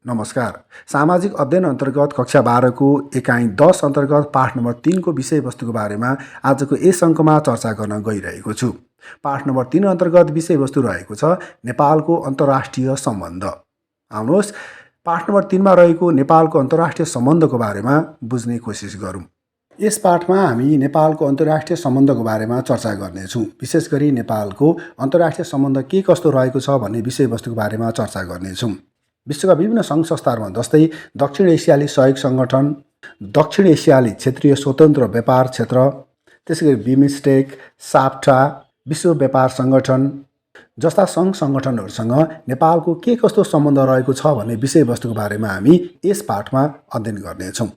नमस्कार। सामाजिक अध्ययन अन्तर्गत कक्षा 12 को एकाइ 10 अन्तर्गत पाठ नम्बर 3 को विषयवस्तुको बारेमा आजको यस अङ्कमा चर्चा गर्न गइरहेको छु। पाठ नम्बर 3 अन्तर्गत विषयवस्तु रहेको छ नेपालको अन्तर्राष्ट्रिय सम्बन्ध। आउनुहोस् पाठ नम्बर 3 मा रहेको नेपालको अन्तर्राष्ट्रिय सम्बन्धको बारेमा बुझ्ने कोसिस गरौँ। यस पाठमा हामी नेपालको अन्तर्राष्ट्रिय सम्बन्धको बारेमा चर्चा गर्नेछौँ। विशेष गरी नेपालको अन्तर्राष्ट्रिय सम्बन्ध के कस्तो रहेको छ भन्ने विषयवस्तुको बारेमा चर्चा गर्नेछौँ। विश्वका विभिन्न सङ्घ संस्थाहरूमा जस्तै दक्षिण एसियाली सहयोग सङ्गठन, दक्षिण एसियाली क्षेत्रीय स्वतन्त्र व्यापार क्षेत्र, त्यसैगरी बिमस्टेक, साप्टा, विश्व व्यापार सङ्गठन जस्ता सङ्घ सङ्गठनहरूसँग नेपालको के कस्तो सम्बन्ध रहेको छ भन्ने विषयवस्तुको बारेमा हामी यस पाठमा अध्ययन गर्नेछौँ।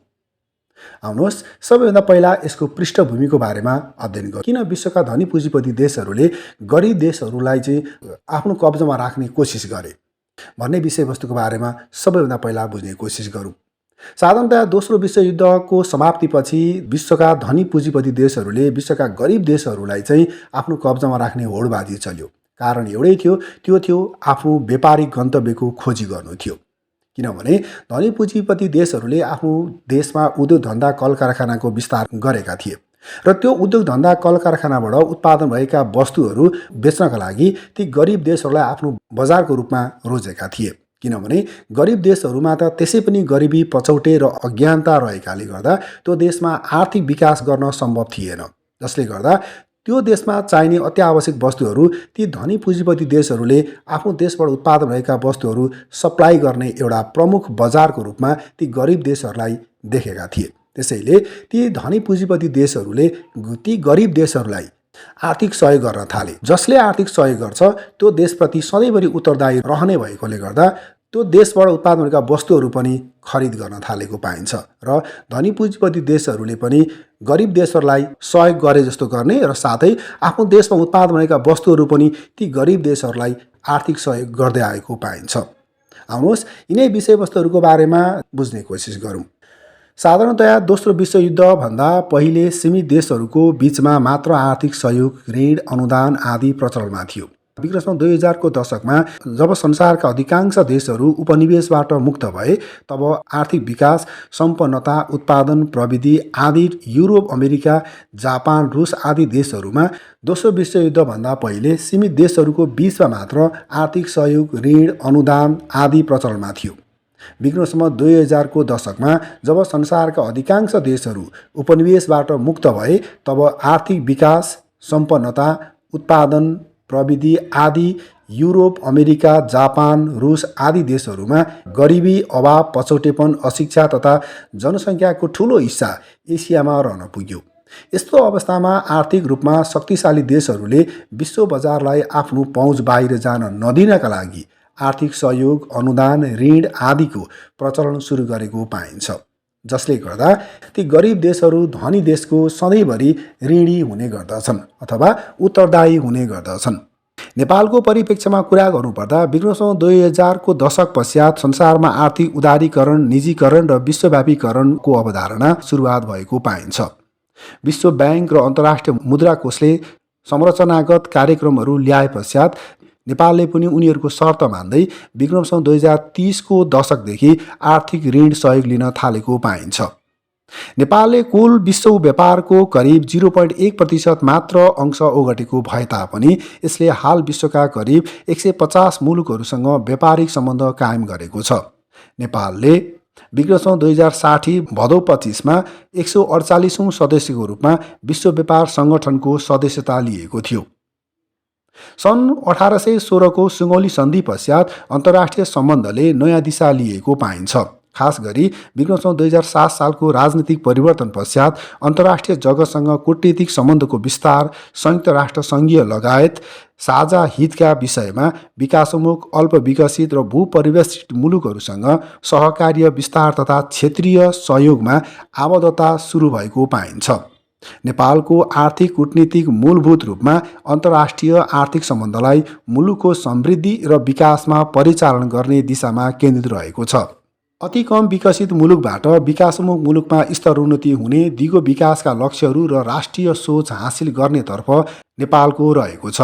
आउनुहोस् सबैभन्दा पहिला यसको पृष्ठभूमिको बारेमा अध्ययन गरौँ। किन विश्वका धनी पुँजीपति देशहरूले गरिब देशहरूलाई चाहिँ आफ्नो कब्जामा राख्ने कोसिस गरे भन्ने विषयवस्तुको बारेमा सबैभन्दा पहिला बुझ्ने कोसिस गरौँ। साधारणतया दोस्रो विश्वयुद्धको समाप्तिपछि विश्वका धनी पुँजीपति देशहरूले विश्वका गरिब देशहरूलाई चाहिँ आफ्नो कब्जामा राख्ने होडबाजी चल्यो। कारण एउटै थियो, त्यो थियो आफ्नो व्यापारिक गन्तव्यको खोजी गर्नु थियो। किनभने धनी पुँजीपति देशहरूले आफ्नो देशमा उद्योग धन्दा कल कारखानाको विस्तार गरेका थिए र त्यो उद्योग धन्दा कल कारखानाबाट उत्पादन भएका वस्तुहरू बेच्नका लागि ती गरिब देशहरूलाई आफ्नो बजारको रूपमा रोजेका थिए। किनभने गरिब देशहरूमा त त्यसै पनि गरिबी, पछौटे र अज्ञानता रहेकाले गर्दा त्यो देशमा आर्थिक विकास गर्न सम्भव थिएन, जसले गर्दा त्यो देशमा चाहिने अत्यावश्यक वस्तुहरू ती धनी पुँजीपति देशहरूले आफ्नो देशबाट उत्पादन भएका वस्तुहरू सप्लाई गर्ने एउटा प्रमुख बजारको रूपमा ती गरिब देशहरूलाई देखेका थिए। त्यसैले ती धनी पुँजीपति देशहरूले ती गरिब देशहरूलाई आर्थिक सहयोग गर्न थाले। जसले आर्थिक सहयोग गर्छ त्यो देशप्रति सधैँभरि उत्तरदायी रहने भएकोले गर्दा त्यो देशबाट उत्पादन भएका वस्तुहरू पनि खरिद गर्न थालेको पाइन्छ र धनी पुँजीपति देशहरूले पनि गरिब देशहरूलाई सहयोग गरे जस्तो गर्ने र साथै आफ्नो देशमा उत्पादन भएका वस्तुहरू पनि ती गरिब देशहरूलाई आर्थिक सहयोग गर्दै आएको पाइन्छ। आउनुहोस् यिनै विषयवस्तुहरूको बारेमा बुझ्ने कोसिस गरौँ। साधारणतया दोस्रो विश्वयुद्धभन्दा पहिले सीमित देशहरूको बीचमा मात्र आर्थिक सहयोग, ऋण, अनुदान आदि प्रचलनमा थियो। विक्रम 2000 को दशकमा जब संसारका अधिकांश देशहरू उपनिवेशबाट मुक्त भए तब आर्थिक विकास, सम्पन्नता, उत्पादन, प्रविधि आदि युरोप, अमेरिका, जापान, रुस आदि देशहरूमा दोस्रो विश्वयुद्धभन्दा पहिले सीमित देशहरूको बीचमा मात्र आर्थिक सहयोग, ऋण, अनुदान आदि प्रचलनमा थियो। विक्रम 2000 को दशकमा जब संसारका अधिकांश देशहरू उपनिवेशबाट मुक्त भए तब आर्थिक विकास, सम्पन्नता, उत्पादन, प्रविधि आदि युरोप, अमेरिका, जापान, रुस आदि देशहरूमा गरिबी, अभाव, पछौटेपन, अशिक्षा तथा जनसङ्ख्याको ठूलो हिस्सा एसियामा रहन पुग्यो। यस्तो अवस्थामा आर्थिक रूपमा शक्तिशाली देशहरूले विश्व बजारलाई आफ्नो पहुँच बाहिर जान नदिनका लागि आर्थिक सहयोग, अनुदान, ऋण आदिको प्रचलन सुरु गरेको पाइन्छ। जसले गर्दा ती गरिब देशहरू धनी देशको सधैँभरि ऋणी हुने गर्दछन् अथवा उत्तरदायी हुने गर्दछन्। नेपालको परिप्रेक्ष्यमा कुरा गर्नुपर्दा विक्रम 2000 को दशक पश्चात संसारमा आर्थिक उदारीकरण, निजीकरण र विश्वव्यापीकरणको अवधारणा सुरुवात भएको पाइन्छ। विश्व ब्याङ्क र अन्तर्राष्ट्रिय मुद्रा कोषले संरचनागत कार्यक्रमहरू ल्याए पश्चात नेपालले पनि उनीहरूको शर्त मान्दै विक्रम 2030 को दशकदेखि आर्थिक ऋण सहयोग लिन थालेको पाइन्छ। नेपालले कुल विश्व व्यापारको करिब 0.1% मात्र अंश ओगटेको भए तापनि यसले हाल विश्वका करिब 150 मुलुकहरूसँग व्यापारिक सम्बन्ध कायम गरेको छ। नेपालले विक्रम 2060 भदौ 25 मा 148औं सदस्यको रूपमा विश्व व्यापार सङ्गठनको सदस्यता लिएको थियो। सन् 1816 को सुगौली सन्धि पश्चात अन्तर्राष्ट्रिय सम्बन्धले नयाँ दिशा लिएको पाइन्छ। खास गरी विक्रम 2007 सालको राजनीतिक परिवर्तन पश्चात अन्तर्राष्ट्रिय जगतसँग कूटनीतिक सम्बन्धको विस्तार, संयुक्त राष्ट्र सङ्घीय लगायत साझा हितका विषयमा विकासोन्मुख, अल्पविकसित र भूपरिवेष्टित मुलुकहरूसँग सहकार्य विस्तार तथा क्षेत्रीय सहयोगमा आबद्धता सुरु भएको पाइन्छ। नेपालको आर्थिक कूटनीतिक मूलभूत रूपमा अन्तर्राष्ट्रिय आर्थिक सम्बन्धलाई मुलुकको समृद्धि र विकासमा परिचालन गर्ने दिशामा केन्द्रित रहेको छ। अति कम विकसित मुलुकबाट विकासोन्मुख मुलुकमा स्तरोन्नति हुने, दिगो विकासका लक्ष्यहरू र राष्ट्रिय सोच हासिल गर्नेतर्फ नेपालको रहेको छ।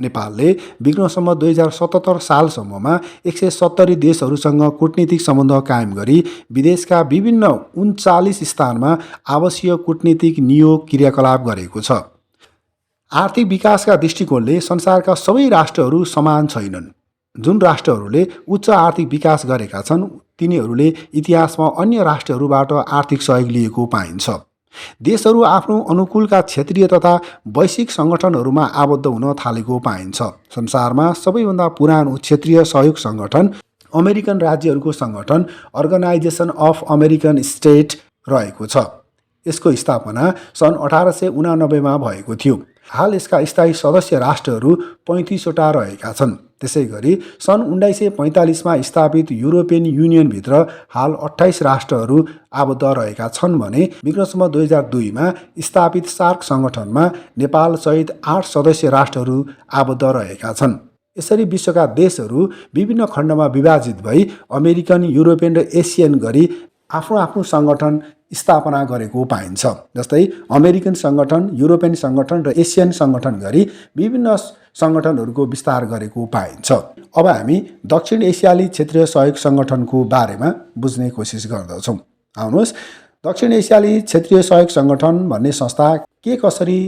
नेपालले विक्रमसम्म 2077 सालसम्ममा 170 देशहरूसँग कूटनीतिक सम्बन्ध कायम गरी विदेशका विभिन्न 39 स्थानमा आवासीय कूटनीतिक नियोग क्रियाकलाप गरेको छ। आर्थिक विकासका दृष्टिकोणले संसारका सबै राष्ट्रहरू समान छैनन्। जुन राष्ट्रहरूले उच्च आर्थिक विकास गरेका छन् तिनीहरूले इतिहासमा अन्य राष्ट्रहरूबाट आर्थिक सहयोग लिएको पाइन्छ। देशहरू आफ्नो अनुकूलका क्षेत्रीय तथा वैश्विक सङ्गठनहरूमा आबद्ध हुन थालेको पाइन्छ। संसारमा सबैभन्दा पुरानो क्षेत्रीय सहयोग सङ्गठन अमेरिकन राज्यहरूको सङ्गठन अर्गनाइजेसन अफ अमेरिकन स्टेट रहेको छ। यसको स्थापना सन् 1889 भएको थियो। हाल यसका स्थायी सदस्य राष्ट्रहरू 35 वटा रहेका छन्। त्यसै गरी सन् 1945 स्थापित युरोपियन युनियनभित्र हाल 28 राष्ट्रहरू आबद्ध रहेका छन् भने विक्रमसम्म 2002 स्थापित सार्क सङ्गठनमा नेपाल सहित 8 सदस्य राष्ट्रहरू आबद्ध रहेका छन्। यसरी विश्वका देशहरू विभिन्न खण्डमा विभाजित भई अमेरिकन, युरोपियन र एसियन गरी आफ्नो आफ्नो सङ्गठन स्थापना गरेको पाइन्छ। जस्तै अमेरिकन सङ्गठन, युरोपियन सङ्गठन र एसियन सङ्गठन गरी विभिन्न सङ्गठनहरूको विस्तार गरेको पाइन्छ। अब हामी दक्षिण एसियाली क्षेत्रीय सहयोग सङ्गठनको बारेमा बुझ्ने कोसिस गर्दछौँ। आउनुहोस्, दक्षिण एसियाली क्षेत्रीय सहयोग सङ्गठन भन्ने संस्था के कसरी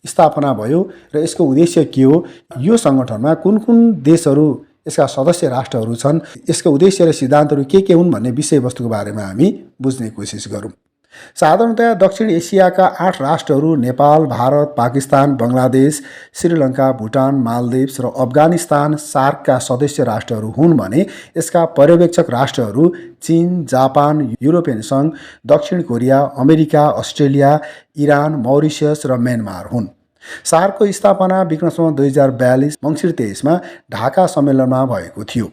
स्थापना भयो र यसको उद्देश्य के हो, यो सङ्गठनमा कुन कुन देशहरू यसका सदस्य राष्ट्रहरू छन्, यसको उद्देश्य र सिद्धान्तहरू के हुन् भन्ने विषयवस्तुको बारेमा हामी बुझ्ने कोसिस गरौँ। साधारणतया दक्षिण एसियाका 8 राष्ट्रहरू नेपाल, भारत, पाकिस्तान, बङ्गलादेश, श्रीलङ्का, भुटान, मालदिभ्स र अफगानिस्तान सार्कका सदस्य राष्ट्रहरू हुन् भने यसका पर्यवेक्षक राष्ट्रहरू चीन, जापान, युरोपियन सङ्घ, दक्षिण कोरिया, अमेरिका, अस्ट्रेलिया, इरान, मौरिसियस र म्यानमार हुन्। सार्कको स्थापना विक्रमसम्म 2042 मङ्सिर 23 ढाका सम्मेलनमा भएको थियो।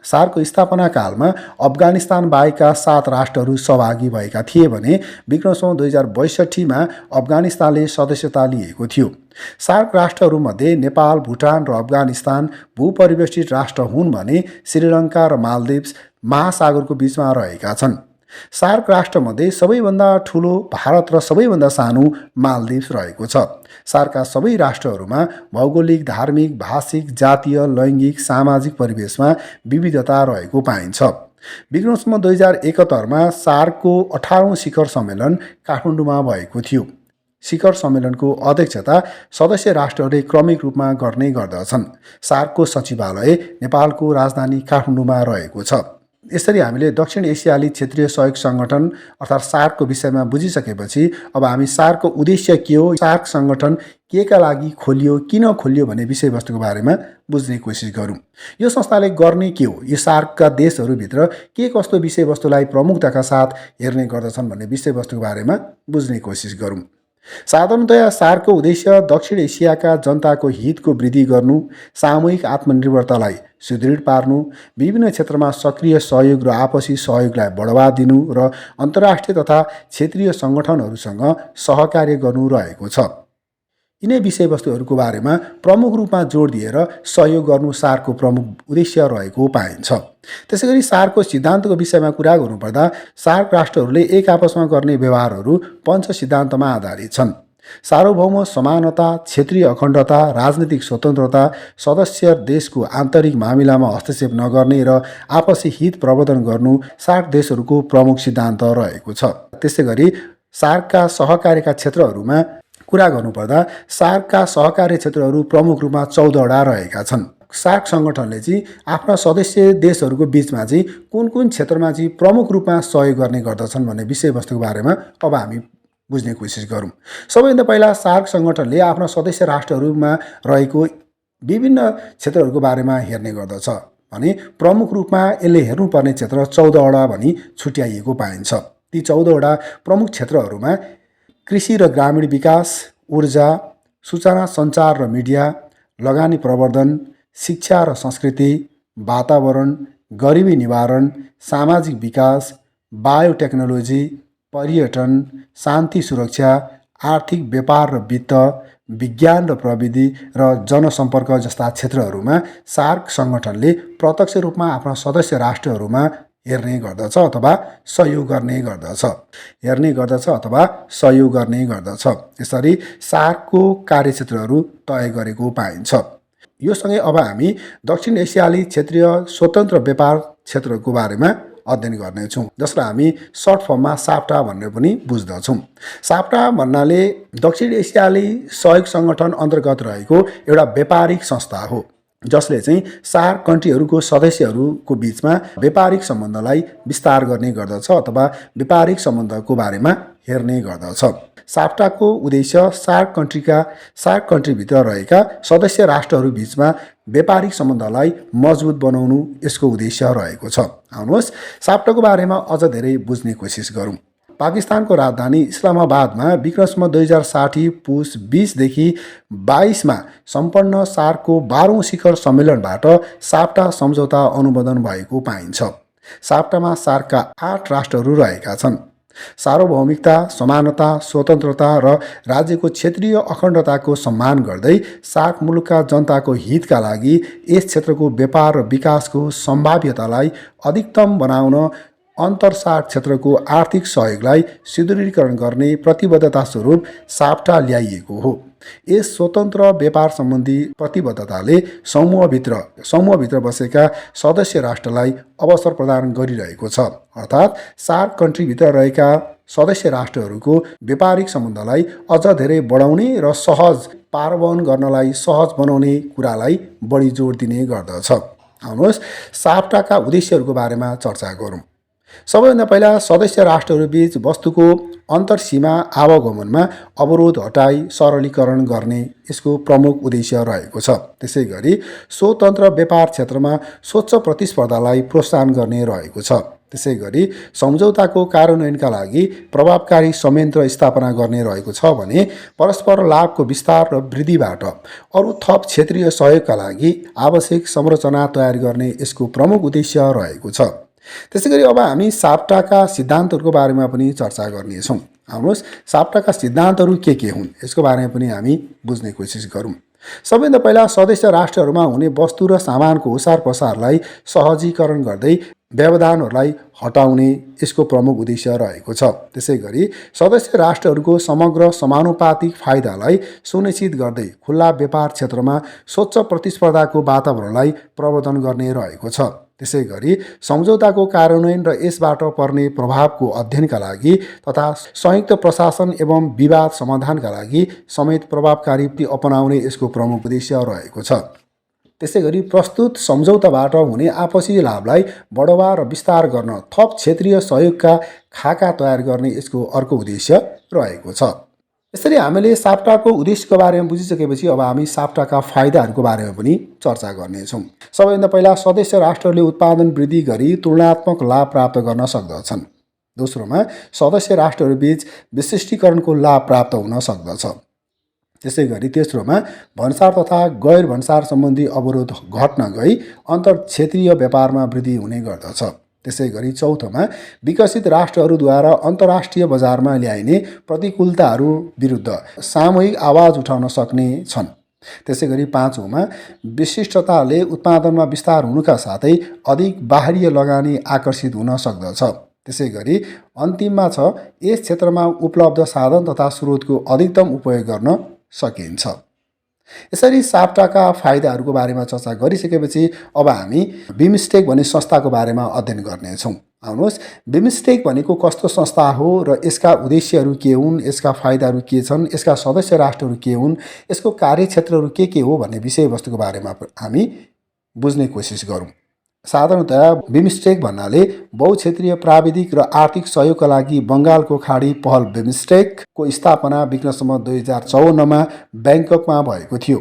सार्कको स्थापना कालमा अफगानिस्तान बाहेकका 7 राष्ट्रहरू सहभागी भएका थिए भने विक्रमसम्म 2062 अफगानिस्तानले सदस्यता लिएको थियो। सार्क राष्ट्रहरूमध्ये नेपाल, भुटान र अफगानिस्तान भूपरिवेष्टित राष्ट्र हुन् भने श्रीलङ्का र मालदिभ्स महासागरको बीचमा रहेका छन्। सार्क राष्ट्रमध्ये सबैभन्दा ठुलो भारत र सबैभन्दा सानो मालदिभ्स रहेको छ। सार्कका सबै राष्ट्रहरूमा भौगोलिक, धार्मिक, भाषिक, जातीय, लैङ्गिक, सामाजिक परिवेशमा विविधता रहेको पाइन्छ। विक्रमसम्म 2071 सार्कको 18औं शिखर सम्मेलन काठमाडौँमा भएको थियो। शिखर सम्मेलनको अध्यक्षता सदस्य राष्ट्रहरूले क्रमिक रूपमा गर्ने गर्दछन्। सार्कको सचिवालय नेपालको राजधानी काठमाडौँमा रहेको छ। यसरी हामीले दक्षिण एसियाली क्षेत्रीय सहयोग सङ्गठन अर्थात् सार्कको विषयमा बुझिसकेपछि अब हामी सार्कको उद्देश्य के हो, सार्क सङ्गठन केका लागि खोलियो, किन खोलियो भन्ने विषयवस्तुको बारेमा बुझ्ने कोसिस गरौँ। यो संस्थाले गर्ने के हो, यो सार्कका देशहरूभित्र के कस्तो विषयवस्तुलाई प्रमुखताका साथ हेर्ने गर्दछन् भन्ने विषयवस्तुको बारेमा बुझ्ने कोसिस गरौँ। साधारणतया सार्कको उद्देश्य दक्षिण एसियाका जनताको हितको वृद्धि गर्नु, सामूहिक आत्मनिर्भरतालाई सुदृढ पार्नु, विभिन्न क्षेत्रमा सक्रिय सहयोग र आपसी सहयोगलाई बढावा दिनु र अन्तर्राष्ट्रिय तथा क्षेत्रीय सङ्गठनहरूसँग सहकार्य गर्नु रहेको छ। यिनै विषयवस्तुहरूको बारेमा प्रमुख रूपमा जोड दिएर सहयोग गर्नु सार्कको प्रमुख उद्देश्य रहेको पाइन्छ। त्यसैगरी सार्कको सिद्धान्तको विषयमा कुरा गर्नुपर्दा सार्क राष्ट्रहरूले एक आपसमा गर्ने व्यवहारहरू 5 सिद्धान्तमा आधारित छन्। सार्वभौम समानता, क्षेत्रीय अखण्डता, राजनीतिक स्वतन्त्रता, सदस्य देशको आन्तरिक मामिलामा हस्तक्षेप नगर्ने र आपसी हित प्रवर्धन गर्नु सार्क देशहरूको प्रमुख सिद्धान्त रहेको छ। त्यसैगरी सार्कका सहकार्यका क्षेत्रहरूमा कुरा गर्नुपर्दा सार्कका सहकार्य क्षेत्रहरू प्रमुख रूपमा 14 वटा रहेका छन्। सार्क सङ्गठनले चाहिँ आफ्ना सदस्य देशहरूको बिचमा चाहिँ कुन कुन क्षेत्रमा चाहिँ प्रमुख रूपमा सहयोग गर्ने गर्दछन् भन्ने विषयवस्तुको बारेमा अब हामी बुझ्ने कोसिस गरौँ। सबैभन्दा पहिला सार्क सङ्गठनले आफ्ना सदस्य राष्ट्रहरूमा रहेको विभिन्न क्षेत्रहरूको बारेमा हेर्ने गर्दछ भने प्रमुख रूपमा यसले हेर्नुपर्ने क्षेत्र 14 वटा भनी छुट्याइएको पाइन्छ। ती 14 वटा प्रमुख क्षेत्रहरूमा कृषि र ग्रामीण विकास, ऊर्जा, सूचना सञ्चार र मिडिया, लगानी प्रवर्धन, शिक्षा र संस्कृति, वातावरण, गरिबी निवारण, सामाजिक विकास, बायोटेक्नोलोजी, पर्यटन, शान्ति सुरक्षा, आर्थिक व्यापार र वित्त, विज्ञान र प्रविधि र जनसम्पर्क जस्ता क्षेत्रहरूमा सार्क सङ्गठनले प्रत्यक्ष रूपमा आफ्ना सदस्य राष्ट्रहरूमा हेर्ने गर्दछ अथवा सहयोग गर्ने गर्दछ। यसरी सार्कको कार्यक्षेत्रहरू तय गरेको पाइन्छ। यो सँगै अब हामी दक्षिण एसियाली क्षेत्रीय स्वतन्त्र व्यापार क्षेत्रको बारेमा अध्ययन गर्नेछौँ, जसलाई हामी सर्ट फर्ममा साप्टा भनेर पनि बुझ्दछौँ। साप्टा भन्नाले दक्षिण एसियाली सहयोग सङ्गठन अन्तर्गत रहेको एउटा व्यापारिक संस्था हो, जसले चाहिँ सार्क कन्ट्रीहरूको सदस्यहरूको बिचमा व्यापारिक सम्बन्धलाई विस्तार गर्ने गर्दछ अथवा व्यापारिक सम्बन्धको बारेमा हेर्ने गर्दछ। साप्टाको उद्देश्य सार्क कन्ट्रीभित्र रहेका सदस्य राष्ट्रहरू बिचमा व्यापारिक सम्बन्धलाई मजबुत बनाउनु यसको उद्देश्य रहेको छ। आउनुहोस् साप्टाको बारेमा अझ धेरै बुझ्ने कोसिस गरौँ। पाकिस्तानको राजधानी इस्लामाबादमा विक्रम 2060 पुस 20देखि 22मा सम्पन्न सार्कको 12औं शिखर सम्मेलनबाट साप्टा सम्झौता अनुमोदन भएको पाइन्छ। साप्टामा सार्कका 8 राष्ट्रहरू रहेका छन्। सार्वभौमिकता, समानता, स्वतन्त्रता र राज्यको क्षेत्रीय अखण्डताको सम्मान गर्दै सार्क मुलुकका जनताको हितका लागि यस क्षेत्रको व्यापार र विकासको सम्भाव्यतालाई अधिकतम बनाउन अन्तर सार्क क्षेत्रको आर्थिक सहयोगलाई सुदृढीकरण गर्ने प्रतिबद्धता स्वरूप साप्टा ल्याइएको हो। यस स्वतन्त्र व्यापार सम्बन्धी प्रतिबद्धताले समूहभित्र बसेका सदस्य राष्ट्रलाई अवसर प्रदान गरिरहेको छ, अर्थात् सार्क कन्ट्रीभित्र रहेका सदस्य राष्ट्रहरूको व्यापारिक सम्बन्धलाई अझ धेरै बढाउने र सहज पारवहन गर्नलाई सहज बनाउने कुरालाई बढी जोड दिने गर्दछ। आउनुहोस् साप्टाका उद्देश्यहरूको बारेमा चर्चा गरौँ। सबैभन्दा पहिला सदस्य राष्ट्रहरूबीच वस्तुको अन्तर्सीमा आवागमनमा अवरोध हटाई सरलीकरण गर्ने यसको प्रमुख उद्देश्य रहेको छ। त्यसै गरी स्वतन्त्र व्यापार क्षेत्रमा स्वच्छ प्रतिस्पर्धालाई प्रोत्साहन गर्ने रहेको छ। त्यसै गरी सम्झौताको कार्यान्वयनका लागि प्रभावकारी संयन्त्र स्थापना गर्ने रहेको छ भने परस्पर लाभको विस्तार र वृद्धिबाट अरू थप क्षेत्रीय सहयोगका लागि आवश्यक संरचना तयार गर्ने यसको प्रमुख उद्देश्य रहेको छ। त्यसै गरी अब हामी साप्टाका सिद्धान्तहरूको बारेमा पनि चर्चा गर्नेछौँ। आउनुहोस् साप्टाका सिद्धान्तहरू के हुन् यसको बारेमा पनि हामी बुझ्ने कोसिस गरौँ। सबैभन्दा पहिला सदस्य राष्ट्रहरूमा हुने वस्तु र सामानको ओसार पसारलाई सहजीकरण गर्दै व्यवधानहरूलाई हटाउने यसको प्रमुख उद्देश्य रहेको छ। त्यसै गरी सदस्य राष्ट्रहरूको समग्र समानुपातिक फाइदालाई सुनिश्चित गर्दै खुल्ला व्यापार क्षेत्रमा स्वच्छ प्रतिस्पर्धाको वातावरणलाई प्रवर्धन गर्ने रहेको छ। त्यसै गरी सम्झौताको कार्यान्वयन र यसबाट पर्ने प्रभावको अध्ययनका लागि तथा संयुक्त प्रशासन एवं विवाद समाधानका लागि समेत प्रभावकारी अपनाउने यसको प्रमुख उद्देश्य रहेको छ। त्यसै गरी प्रस्तुत सम्झौताबाट हुने आपसी लाभलाई बढावा र विस्तार गर्न थप क्षेत्रीय सहयोगका खाका तयार गर्ने यसको अर्को उद्देश्य रहेको छ। यसरी हामीले साप्टाको उद्देश्यको बारेमा बुझिसकेपछि अब हामी साप्टाका फाइदाहरूको बारेमा पनि चर्चा गर्नेछौँ। सबैभन्दा पहिला सदस्य राष्ट्रहरूले उत्पादन वृद्धि गरी तुलनात्मक लाभ प्राप्त गर्न सक्दछन्। दोस्रोमा सदस्य राष्ट्रहरूबीच विशिष्टीकरणको लाभ प्राप्त हुन सक्दछ। त्यसै गरी तेस्रोमा भन्सार तथा गैर भन्सार सम्बन्धी अवरोध घट्न गई अन्तर क्षेत्रीय व्यापारमा वृद्धि हुने गर्दछ। त्यसै गरी चौथोमा विकसित राष्ट्रहरूद्वारा अन्तर्राष्ट्रिय बजारमा ल्याइने प्रतिकूलताहरू विरुद्ध सामूहिक आवाज उठाउन सक्ने छन्। त्यसै गरी पाँचौँमा विशिष्टताले उत्पादनमा विस्तार हुनुका साथै अधिक बाहिरी लगानी आकर्षित हुन सक्दछ। त्यसै गरी अन्तिममा छ यस क्षेत्रमा उपलब्ध साधन तथा स्रोतको अधिकतम उपयोग गर्न सकिन्छ। यसरी साप्टाका फाइदाहरूको बारेमा चर्चा गरिसकेपछि अब हामी बिमस्टेक भन्ने संस्थाको बारेमा अध्ययन गर्नेछौँ। आउनुहोस् बिमस्टेक भनेको कस्तो संस्था हो र यसका उद्देश्यहरू के हुन्, यसका फाइदाहरू के छन्, यसका सदस्य राष्ट्रहरू के हुन्, यसको कार्यक्षेत्रहरू के हो भन्ने विषयवस्तुको बारेमा हामी बुझ्ने कोसिस गरौँ। साधारणतया बिमस्टेक भन्नाले बहुक्षेत्रीय प्राविधिक र आर्थिक सहयोगका लागि बङ्गालको खाडी पहल बिमस्टेकको स्थापना विक्रम 2054मा ब्याङ्ककमा भएको थियो।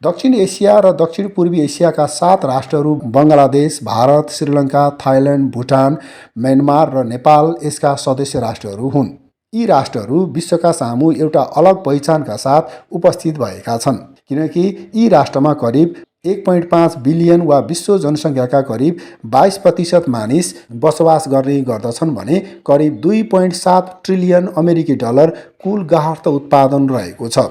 दक्षिण एसिया र दक्षिण पूर्वी एसियाका 7 राष्ट्रहरू बङ्गलादेश, भारत, श्रीलङ्का, थाइल्यान्ड, भुटान, म्यानमार र नेपाल यसका सदस्य राष्ट्रहरू हुन्। यी राष्ट्रहरू विश्वका सामु एउटा अलग पहिचानका साथ उपस्थित भएका छन्, किनकि यी राष्ट्रमा करिब 1.5 बिलियन वा विश्व जनसङ्ख्याका करिब 22% मानिस बसोबास गर्ने गर्दछन् भने करिब 2.7 ट्रिलियन अमेरिकी डलर कुल गार्हस्थ उत्पादन रहेको छ।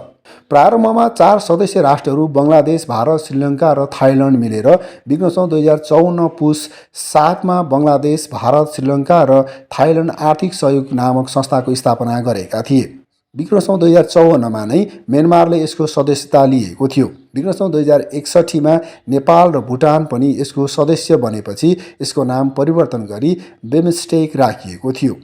प्रारम्भमा 4 सदस्य राष्ट्रहरू बङ्गलादेश, भारत, श्रीलङ्का र थाइल्यान्ड मिलेर विक्रम 2054 पुस 7मा बङ्गलादेश, भारत, श्रीलङ्का र थाइल्यान्ड आर्थिक सहयोग नामक संस्थाको स्थापना गरेका थिए। विक्रमसम्म 2054मा नै म्यानमारले यसको सदस्यता लिएको थियो। विक्रमसम्म 2061मा नेपाल र भुटान पनि यसको सदस्य बनेपछि यसको नाम परिवर्तन गरी बिमस्टेक राखिएको थियो।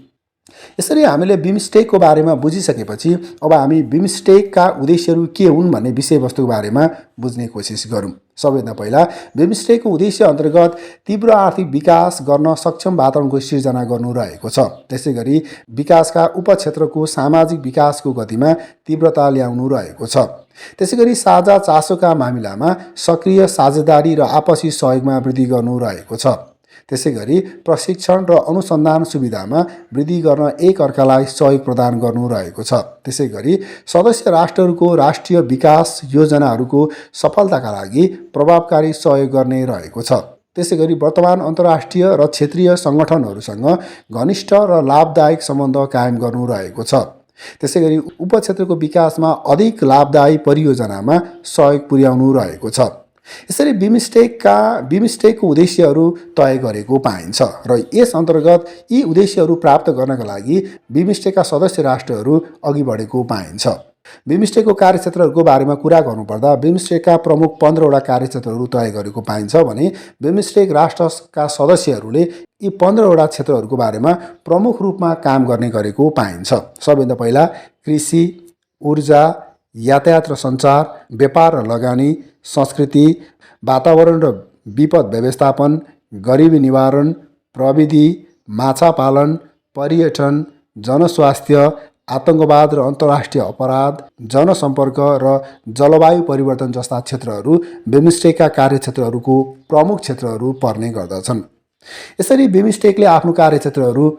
यसरी हामीले बिमस्टेकको बारेमा बुझिसकेपछि अब हामी बिमस्टेकका उद्देश्यहरू के हुन् भन्ने विषयवस्तुको बारेमा बुझ्ने कोसिस गरौँ। सबैभन्दा पहिला बिमस्टेकको उद्देश्य अन्तर्गत तीव्र आर्थिक विकास गर्न सक्षम वातावरणको सिर्जना गर्नु रहेको छ। त्यसै गरी विकासका उपक्षेत्रको सामाजिक विकासको गतिमा तीव्रता ल्याउनु रहेको छ। त्यसै गरी साझा चासोका मामिलामा सक्रिय साझेदारी र आपसी सहयोगमा वृद्धि गर्नु रहेको छ। त्यसै गरी प्रशिक्षण र अनुसन्धान सुविधामा वृद्धि गर्न एक अर्कालाई सहयोग प्रदान गर्नु रहेको छ। त्यसै गरी सदस्य राष्ट्रहरूको राष्ट्रिय विकास योजनाहरूको सफलताका लागि प्रभावकारी सहयोग गर्ने रहेको छ। त्यसै गरी वर्तमान अन्तर्राष्ट्रिय र क्षेत्रीय सङ्गठनहरूसँग घनिष्ठ र लाभदायक सम्बन्ध कायम गर्नु रहेको छ। त्यसै गरी उपक्षेत्रको विकासमा अधिक लाभदायी परियोजनामा सहयोग पुर्याउनु रहेको छ। यसरी बिमस्टेकको उद्देश्यहरू तय गरेको पाइन्छ र यस अन्तर्गत यी उद्देश्यहरू प्राप्त गर्नका लागि बिमस्टेकका सदस्य राष्ट्रहरू अघि बढेको पाइन्छ। बिमस्टेकको कार्यक्षेत्रहरूको बारेमा कुरा गर्नुपर्दा बिमस्टेकका प्रमुख 15वटा कार्यक्षेत्रहरू तय गरेको पाइन्छ भने बिमस्टेक राष्ट्रका सदस्यहरूले यी 15वटा क्षेत्रहरूको बारेमा प्रमुख रूपमा काम गर्ने गरेको पाइन्छ। सबैभन्दा पहिला कृषि, ऊर्जा, यातायात र सञ्चार, व्यापार र लगानी, संस्कृति, वातावरण र विपद व्यवस्थापन, गरिबी निवारण, प्रविधि, माछा पालन, पर्यटन, जनस्वास्थ्य, आतंकवाद र अन्तर्राष्ट्रिय अपराध, जनसम्पर्क र जलवायु परिवर्तन जस्ता क्षेत्रहरू बिमस्टेकका कार्यक्षेत्रहरूको प्रमुख क्षेत्रहरू पर्ने गर्दछन्। यसरी बिमस्टेकले आफ्नो कार्यक्षेत्रहरू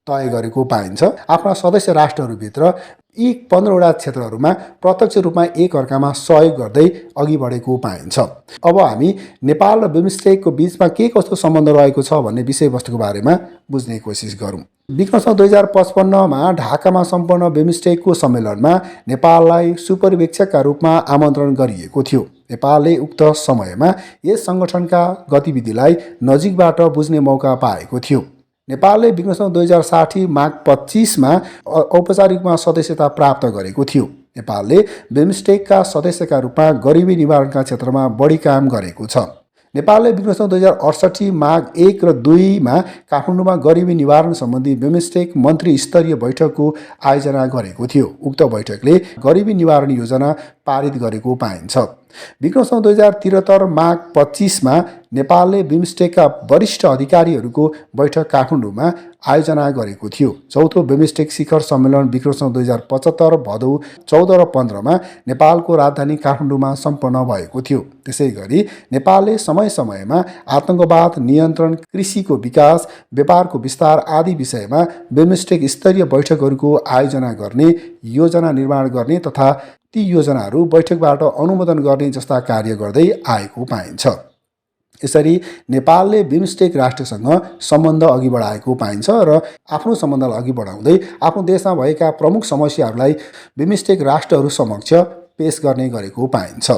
तय गरेको पाइन्छ। आफ्ना सदस्य राष्ट्रहरूभित्र यी 15वटा क्षेत्रहरूमा प्रत्यक्ष रूपमा एक अर्कामा सहयोग गर्दै अघि बढेको पाइन्छ। अब हामी नेपाल र बिमस्टेकको बीचमा के कस्तो सम्बन्ध रहेको छ भन्ने विषयवस्तुको बारेमा बुझ्ने कोसिस गरौँ। विक्रमसम्म 2055मा ढाकामा सम्पन्न बिमस्टेकको सम्मेलनमा नेपाललाई सुपरिवेक्षकका रूपमा आमन्त्रण गरिएको थियो। नेपालले उक्त समयमा यस सङ्गठनका गतिविधिलाई नजिकबाट बुझ्ने मौका पाएको थियो। नेपालले विक्रमसम्म 2060 माघ 25मा औपचारिक रूपमा सदस्यता प्राप्त गरेको थियो। नेपालले बिमस्टेकका सदस्यका रूपमा गरिबी निवारणका क्षेत्रमा बढी काम गरेको छ। नेपालले विक्रमसम्म 2068 माघ 1 र 2मा काठमाडौँमा गरिबी निवारण सम्बन्धी बिमस्टेक मन्त्री स्तरीय बैठकको आयोजना गरेको थियो। उक्त बैठकले गरिबी निवारण योजना पारित गरेको पाइन्छ। विक्रमसम्म 2073 माघ 25मा नेपालले बिमस्टेकका वरिष्ठ अधिकारीहरूको बैठक काठमाडौँमा आयोजना गरेको थियो। चौथो बिमस्टेक शिखर सम्मेलन विक्रमसम्म 2075 भदौ 14 र 15मा नेपालको राजधानी काठमाडौँमा सम्पन्न भएको थियो। त्यसै गरी नेपालले समय समयमा आतंकवाद नियन्त्रण, कृषिको विकास, व्यापारको विस्तार आदि विषयमा बिमस्टेक स्तरीय बैठकहरूको आयोजना गर्ने, योजना निर्माण गर्ने तथा ती योजनाहरू बैठकबाट अनुमोदन गर्ने जस्ता कार्य गर्दै आएको पाइन्छ। यसरी नेपालले बिमस्टेक राष्ट्रसँग सम्बन्ध अघि बढाएको पाइन्छ र आफ्नो सम्बन्धलाई अघि बढाउँदै आफ्नो देशमा भएका प्रमुख समस्याहरूलाई बिमस्टेक राष्ट्रहरू समक्ष पेश गर्ने गरेको पाइन्छ।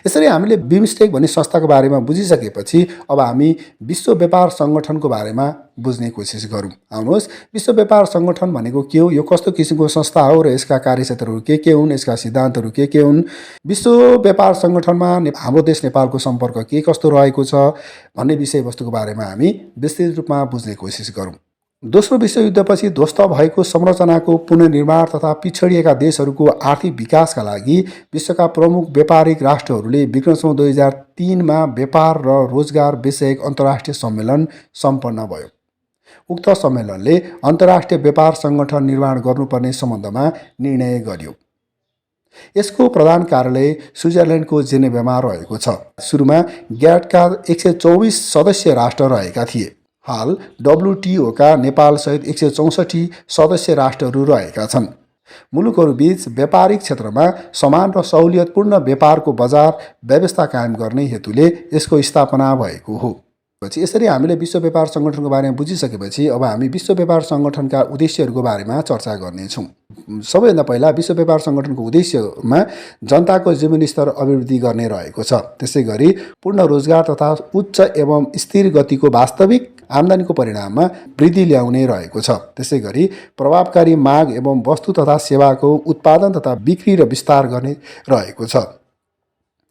यसरी हामीले बिमस्टेक भन्ने संस्थाको बारेमा बुझिसकेपछि अब हामी विश्व व्यापार सङ्गठनको बारेमा बुझ्ने कोसिस गरौँ। आउनुहोस्, विश्व व्यापार सङ्गठन भनेको के हो, यो कस्तो किसिमको संस्था हो र यसका कार्यक्षेत्रहरू के हुन्, यसका सिद्धान्तहरू के हुन्, विश्व व्यापार सङ्गठनमा हाम्रो देश नेपालको सम्पर्क के कस्तो रहेको छ भन्ने विषयवस्तुको बारेमा हामी विस्तृत रूपमा बुझ्ने कोसिस गरौँ। दोस्रो विश्वयुद्धपछि ध्वस्त भएको संरचनाको पुनर्निर्माण तथा पिछडिएका देशहरूको आर्थिक विकासका लागि विश्वका प्रमुख व्यापारिक राष्ट्रहरूले विक्रमसम्म 2003मा व्यापार र रोजगार विषयक अन्तर्राष्ट्रिय सम्मेलन सम्पन्न भयो। उक्त सम्मेलनले अन्तर्राष्ट्रिय व्यापार सङ्गठन निर्माण गर्नुपर्ने सम्बन्धमा निर्णय गर्यो। यसको प्रधान कार्यालय स्विजरल्यान्डको जेनेभामा रहेको छ। सुरुमा ग्याटका 124 सदस्य राष्ट्र रहेका थिए। हाल WTOका नेपालसहित 164 सदस्य राष्ट्रहरू रहेका छन्। मुलुकहरूबीच व्यापारिक क्षेत्रमा समान र सहुलियतपूर्ण व्यापारको बजार व्यवस्था कायम गर्ने हेतुले यसको स्थापना भएको हो। यसरी हामीले विश्व व्यापार सङ्गठनको बारेमा बुझिसकेपछि अब हामी विश्व व्यापार सङ्गठनका उद्देश्यहरूको बारेमा चर्चा गर्नेछौँ। सबैभन्दा पहिला विश्व व्यापार सङ्गठनको उद्देश्यमा जनताको जीवनस्तर अभिवृद्धि गर्ने रहेको छ। त्यसै गरी पूर्ण रोजगार तथा उच्च एवं स्थिर गतिको वास्तविक आम्दानीको परिणाममा वृद्धि ल्याउने रहेको छ। त्यसै गरी प्रभावकारी माग एवं वस्तु तथा सेवाको उत्पादन तथा बिक्री र विस्तार गर्ने रहेको छ।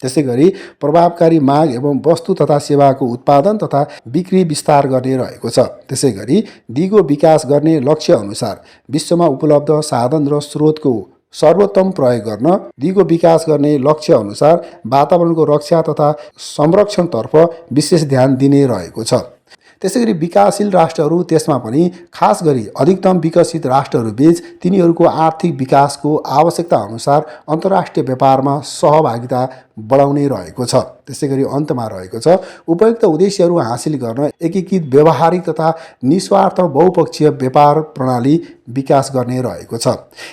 त्यसै गरी प्रभावकारी माग एवं वस्तु तथा सेवाको उत्पादन तथा बिक्री विस्तार गर्ने रहेको छ। त्यसै गरी दिगो विकास गर्ने लक्ष्य अनुसार विश्वमा उपलब्ध साधन र स्रोतको सर्वोत्तम प्रयोग गर्न, दिगो विकास गर्ने लक्ष्य अनुसार वातावरणको रक्षा तथा संरक्षणतर्फ विशेष ध्यान दिने रहेको छ। त्यसै गरी विकासशील राष्ट्रहरू, त्यसमा पनि खास गरी अधिकतम विकसित राष्ट्रहरूबीच तिनीहरूको आर्थिक विकासको आवश्यकता अनुसार अन्तर्राष्ट्रिय व्यापारमा सहभागिता बढाउने रहेको छ। त्यसै गरी अन्तमा रहेको छ उपयुक्त उद्देश्यहरू हासिल गर्न एकीकृत व्यावहारिक तथा निस्वार्थ बहुपक्षीय व्यापार प्रणाली विकास गर्ने रहेको छ।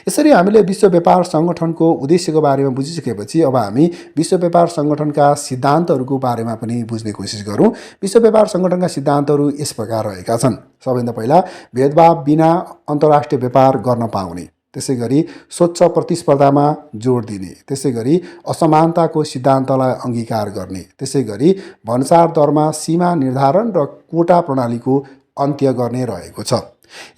यसरी हामीले विश्व व्यापार सङ्गठनको उद्देश्यको बारेमा बुझिसकेपछि अब हामी विश्व व्यापार सङ्गठनका सिद्धान्तहरूको बारेमा पनि बुझ्ने कोसिस गरौँ। विश्व व्यापार सङ्गठनका सिद्धान्तहरू यस प्रकार रहेका छन्। सबैभन्दा पहिला भेदभाव बिना अन्तर्राष्ट्रिय व्यापार गर्न पाउने, त्यसै गरी स्वच्छ प्रतिस्पर्धामा जोड दिने, त्यसै गरी असमानताको सिद्धान्तलाई अङ्गीकार गर्ने, त्यसै गरी भन्सार दरमा सीमा निर्धारण र कोटा प्रणालीको अन्त्य गर्ने रहेको छ।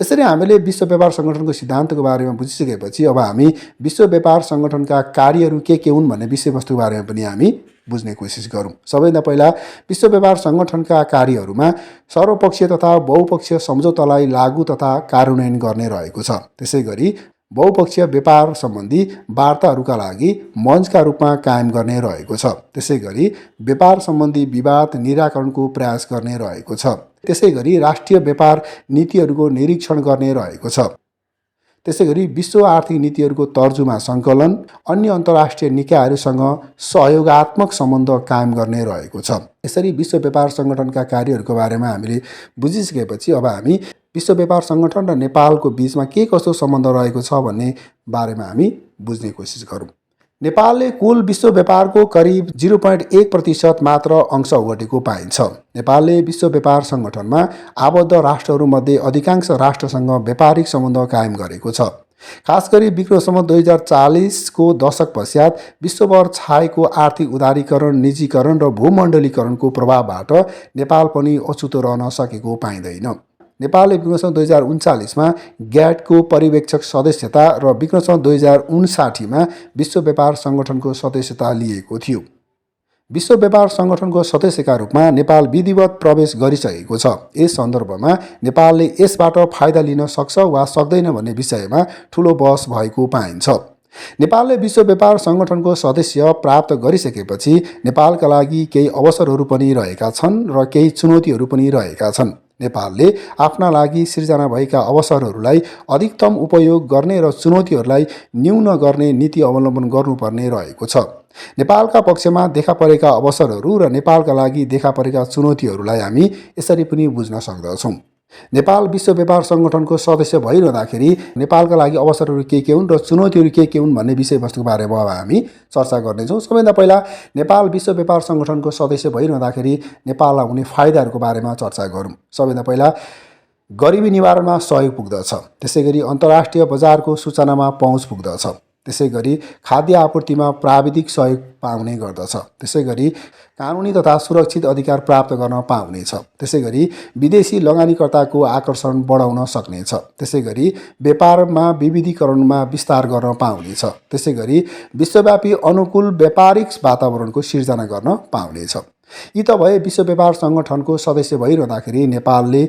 यसरी हामीले विश्व व्यापार सङ्गठनको सिद्धान्तको बारेमा बुझिसकेपछि अब हामी विश्व व्यापार सङ्गठनका कार्यहरू के हुन् भन्ने विषयवस्तुको बारेमा पनि हामी बुझ्ने कोसिस गरौँ। सबैभन्दा पहिला विश्व व्यापार सङ्गठनका कार्यहरूमा सर्वपक्षीय तथा बहुपक्षीय सम्झौतालाई लागू तथा कार्यान्वयन गर्ने रहेको छ। त्यसै गरी बहुपक्षीय व्यापार सम्बन्धी वार्ताहरूका लागि मञ्चका रूपमा कायम गर्ने रहेको छ। त्यसै गरी व्यापार सम्बन्धी विवाद निराकरणको प्रयास गर्ने रहेको छ। त्यसै गरी राष्ट्रिय व्यापार नीतिहरूको निरीक्षण गर्ने रहेको छ। त्यसै गरी विश्व आर्थिक नीतिहरूको तर्जुमा सङ्कलन, अन्य अन्तर्राष्ट्रिय निकायहरूसँग सहयोगात्मक सम्बन्ध कायम गर्ने रहेको छ। यसरी विश्व व्यापार सङ्गठनका कार्यहरूको बारेमा हामीले बुझिसकेपछि अब हामी विश्व व्यापार सङ्गठन र नेपालको बिचमा के कस्तो सम्बन्ध रहेको छ भन्ने बारेमा हामी बुझ्ने कोसिस गरौँ। नेपालले कुल विश्व व्यापारको करिब 0.1% मात्र अंश ओगटेको पाइन्छ। नेपालले विश्व व्यापार सङ्गठनमा आबद्ध राष्ट्रहरूमध्ये अधिकांश राष्ट्रसँग व्यापारिक सम्बन्ध कायम गरेको छ। खास गरी विक्रमसम्वत 2040 को दशक पश्चात विश्वभर छाएको आर्थिक उदारीकरण, निजीकरण र भूमण्डलीकरणको प्रभावबाट नेपाल पनि अछुतो रहन सकेको पाइँदैन। नेपालले विक्रमसम्वत 2039 मा ग्याटको पर्यवेक्षक सदस्यता र विक्रमसम्वत 2059 मा विश्व व्यापार सङ्गठनको सदस्यता लिएको थियो। विश्व व्यापार सङ्गठनको सदस्यका रूपमा नेपाल विधिवत प्रवेश गरिसकेको छ। यस सन्दर्भमा नेपालले यसबाट फाइदा लिन सक्छ वा सक्दैन भन्ने विषयमा ठूलो बहस भएको पाइन्छ। नेपालले विश्व व्यापार सङ्गठनको सदस्य प्राप्त गरिसकेपछि नेपालका लागि केही अवसरहरू पनि रहेका छन् र केही चुनौतीहरू पनि रहेका छन्। नेपालले आफ्ना लागि सिर्जना भएका अवसरहरूलाई अधिकतम उपयोग गर्ने र चुनौतीहरूलाई न्यून गर्ने नीति अवलम्बन गर्नुपर्ने रहेको छ। नेपालका पक्षमा देखा परेका अवसरहरू र नेपालका लागि देखा परेका चुनौतीहरूलाई हामी यसरी पनि बुझ्न सक्दछौँ। नेपाल विश्व व्यापार सङ्गठनको सदस्य भइरहँदाखेरि नेपालका लागि अवसरहरू के हुन् र चुनौतीहरू के हुन् भन्ने विषयवस्तुको बारेमा अब हामी चर्चा गर्नेछौँ। सबैभन्दा पहिला नेपाल विश्व व्यापार सङ्गठनको सदस्य भइरहँदाखेरि नेपाललाई हुने फाइदाहरूको बारेमा चर्चा गरौँ। सबैभन्दा पहिला गरिबी निवारणमा सहयोग पुग्दछ। त्यसै गरी अन्तर्राष्ट्रिय बजारको सूचनामा पहुँच पुग्दछ। त्यसै गरी खाद्य आपूर्तिमा प्राविधिक सहयोग पाउने गर्दछ। त्यसै गरी कानुनी तथा सुरक्षित अधिकार प्राप्त गर्न पाउनेछ। त्यसै गरी विदेशी लगानीकर्ताको आकर्षण बढाउन सक्नेछ। त्यसै गरी व्यापारमा विविधीकरणमा विस्तार गर्न पाउनेछ। त्यसै गरी विश्वव्यापी अनुकूल व्यापारिक वातावरणको सिर्जना गर्न पाउनेछ। यी त भए विश्व व्यापार सङ्गठनको सदस्य भइरहँदाखेरि नेपालले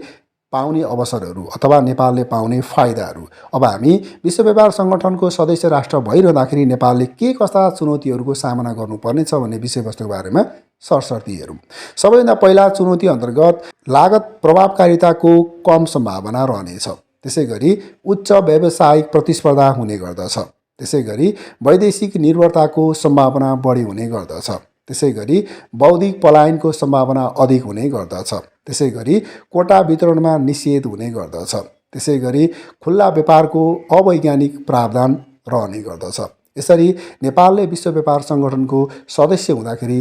पाउने अवसरहरू अथवा नेपालले पाउने फाइदाहरू। अब हामी विश्व व्यापार सङ्गठनको सदस्य राष्ट्र भइरहँदाखेरि नेपालले के कस्ता चुनौतीहरूको सामना गर्नुपर्नेछ भन्ने विषयवस्तुको बारेमा सरसर्ती हेरौँ। सबैभन्दा पहिला चुनौती अन्तर्गत लागत प्रभावकारिताको कम सम्भावना रहनेछ। त्यसै गरी उच्च व्यावसायिक प्रतिस्पर्धा हुने गर्दछ। त्यसै गरी वैदेशिक निर्भरताको सम्भावना बढी हुने गर्दछ। त्यसै गरी बौद्धिक पलायनको सम्भावना अधिक हुने गर्दछ। त्यसै गरी कोटा वितरणमा निषेध हुने गर्दछ। त्यसै गरी खुल्ला व्यापारको अवैज्ञानिक प्रावधान रहने गर्दछ। यसरी नेपालले विश्व व्यापार सङ्गठनको सदस्य हुँदाखेरि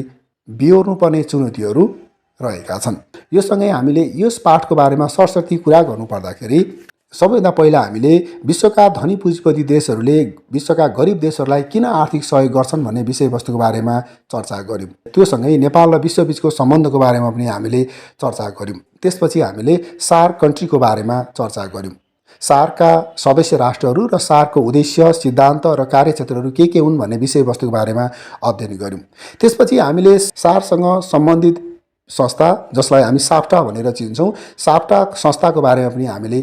बिहोर्नुपर्ने चुनौतीहरू रहेका छन्। यो सँगै हामीले यस पाठको बारेमा सरसर्ती कुरा गर्नुपर्दाखेरि सबैभन्दा पहिला हामीले विश्वका धनी पुँजीपति देशहरूले विश्वका गरिब देशहरूलाई किन आर्थिक सहयोग गर्छन् भन्ने विषयवस्तुको बारेमा चर्चा गऱ्यौँ। त्योसँगै नेपाल र विश्वबीचको सम्बन्धको बारेमा पनि हामीले चर्चा गऱ्यौँ। त्यसपछि हामीले सार्क कन्ट्रीको बारेमा चर्चा गऱ्यौँ। सार्कका सदस्य राष्ट्रहरू र सार्कको उद्देश्य, सिद्धान्त र कार्यक्षेत्रहरू के हुन् भन्ने विषयवस्तुको बारेमा अध्ययन गऱ्यौँ। त्यसपछि हामीले सार्कसँग सम्बन्धित संस्था, जसलाई हामी साप्टा भनेर चिन्छौँ, साप्टा संस्थाको बारेमा पनि हामीले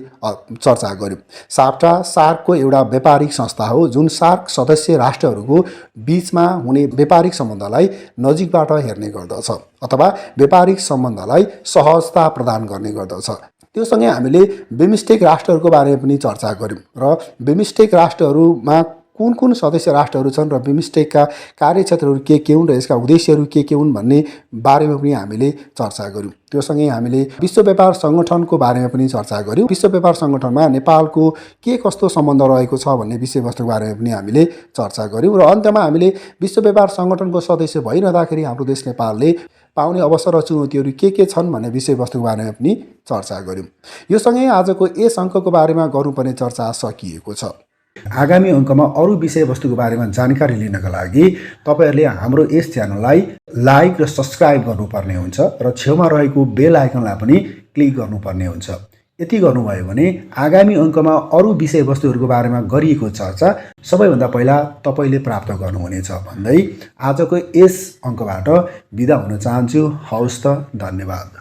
चर्चा गऱ्यौँ। साप्टा सार्कको एउटा व्यापारिक संस्था हो जुन सार्क सदस्य राष्ट्रहरूको बीचमा हुने व्यापारिक सम्बन्धलाई नजिकबाट हेर्ने गर्दछ अथवा व्यापारिक सम्बन्धलाई सहजता प्रदान गर्ने गर्दछ। त्योसँगै हामीले बिमस्टेक राष्ट्रहरूको बारेमा पनि चर्चा गऱ्यौँ र बिमस्टेक राष्ट्रहरूमा कुन कुन सदस्य राष्ट्रहरू छन् र बिमस्टेकका कार्यक्षेत्रहरू के हुन् र यसका उद्देश्यहरू के हुन् भन्ने बारेमा पनि हामीले चर्चा गऱ्यौँ। त्योसँगै हामीले विश्व व्यापार सङ्गठनको बारेमा पनि चर्चा गऱ्यौँ। विश्व व्यापार सङ्गठनमा नेपालको के कस्तो सम्बन्ध रहेको छ भन्ने विषयवस्तुको बारेमा पनि हामीले चर्चा गऱ्यौँ र अन्त्यमा हामीले विश्व व्यापार सङ्गठनको सदस्य भइरहँदाखेरि हाम्रो देश नेपालले पाउने अवसर र चुनौतीहरू के छन् भन्ने विषयवस्तुको बारेमा पनि चर्चा गऱ्यौँ। यो सँगै आजको यस अङ्कको बारेमा गर्नुपर्ने चर्चा सकिएको छ। आगामी अङ्कमा अरू विषयवस्तुको बारेमा जानकारी लिनका लागि तपाईहरूले हाम्रो यस च्यानललाई लाइक र सब्सक्राइब गर्नुपर्ने हुन्छ र छेउमा रहेको बेल आइकनलाई पनि क्लिक गर्नुपर्ने हुन्छ। यति गर्नुभयो भने आगामी अङ्कमा अरू विषयवस्तुहरूको बारेमा गरिएको चर्चा सबैभन्दा पहिला तपाईँले प्राप्त गर्नुहुनेछ भन्दै आजको यस अङ्कबाट बिदा हुन चाहन्छु। हवस् त, धन्यवाद।